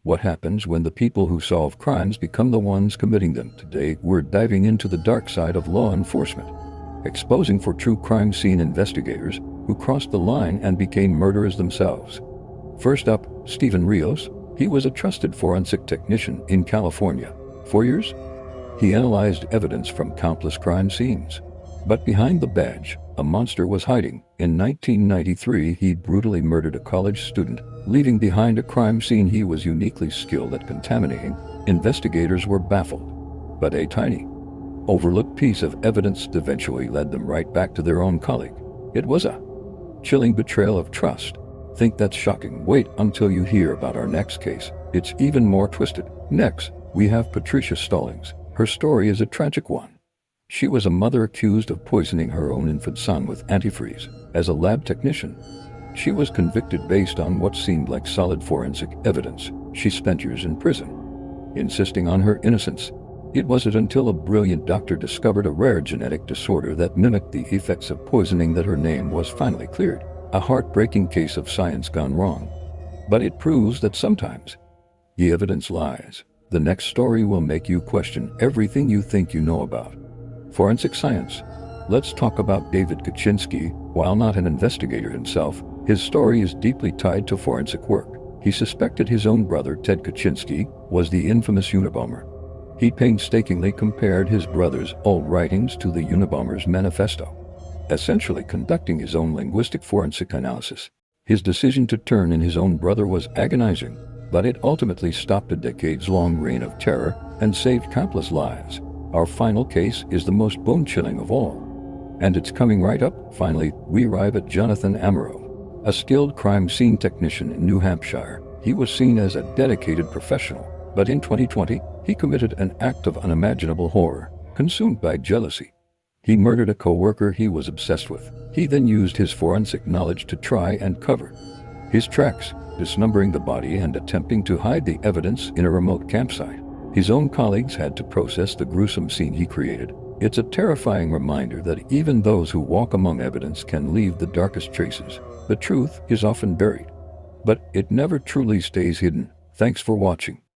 What happens when the people who solve crimes become the ones committing them? Today, we're diving into the dark side of law enforcement, exposing for true crime scene investigators who crossed the line and became murderers themselves. First up, Stephen Rios. He was a trusted forensic technician in California. For years, he analyzed evidence from countless crime scenes. But behind the badge, a monster was hiding. In 1993, he brutally murdered a college student, leaving behind a crime scene he was uniquely skilled at contaminating. Investigators were baffled, but a tiny, overlooked piece of evidence eventually led them right back to their own colleague. It was a chilling betrayal of trust. Think that's shocking? Wait until you hear about our next case. It's even more twisted. Next, we have Patricia Stallings. Her story is a tragic one. She was a mother accused of poisoning her own infant son with antifreeze. As a lab technician, she was convicted based on what seemed like solid forensic evidence. She spent years in prison, insisting on her innocence. It wasn't until a brilliant doctor discovered a rare genetic disorder that mimicked the effects of poisoning that her name was finally cleared. A heartbreaking case of science gone wrong. But it proves that sometimes the evidence lies. The next story will make you question everything you think you know about forensic science. Let's talk about David Kaczynski. While not an investigator himself, his story is deeply tied to forensic work. He suspected his own brother, Ted Kaczynski, was the infamous Unabomber. He painstakingly compared his brother's old writings to the Unabomber's manifesto, essentially conducting his own linguistic forensic analysis. His decision to turn in his own brother was agonizing, but it ultimately stopped a decades-long reign of terror and saved countless lives. Our final case is the most bone-chilling of all, and it's coming right up. Finally, we arrive at Jonathan Amaro, a skilled crime scene technician in New Hampshire. He was seen as a dedicated professional, but in 2020, he committed an act of unimaginable horror. Consumed by jealousy, he murdered a co-worker he was obsessed with. He then used his forensic knowledge to try and cover his tracks, dismembering the body and attempting to hide the evidence in a remote campsite. His own colleagues had to process the gruesome scene he created. It's a terrifying reminder that even those who walk among evidence can leave the darkest traces. The truth is often buried, but it never truly stays hidden. Thanks for watching.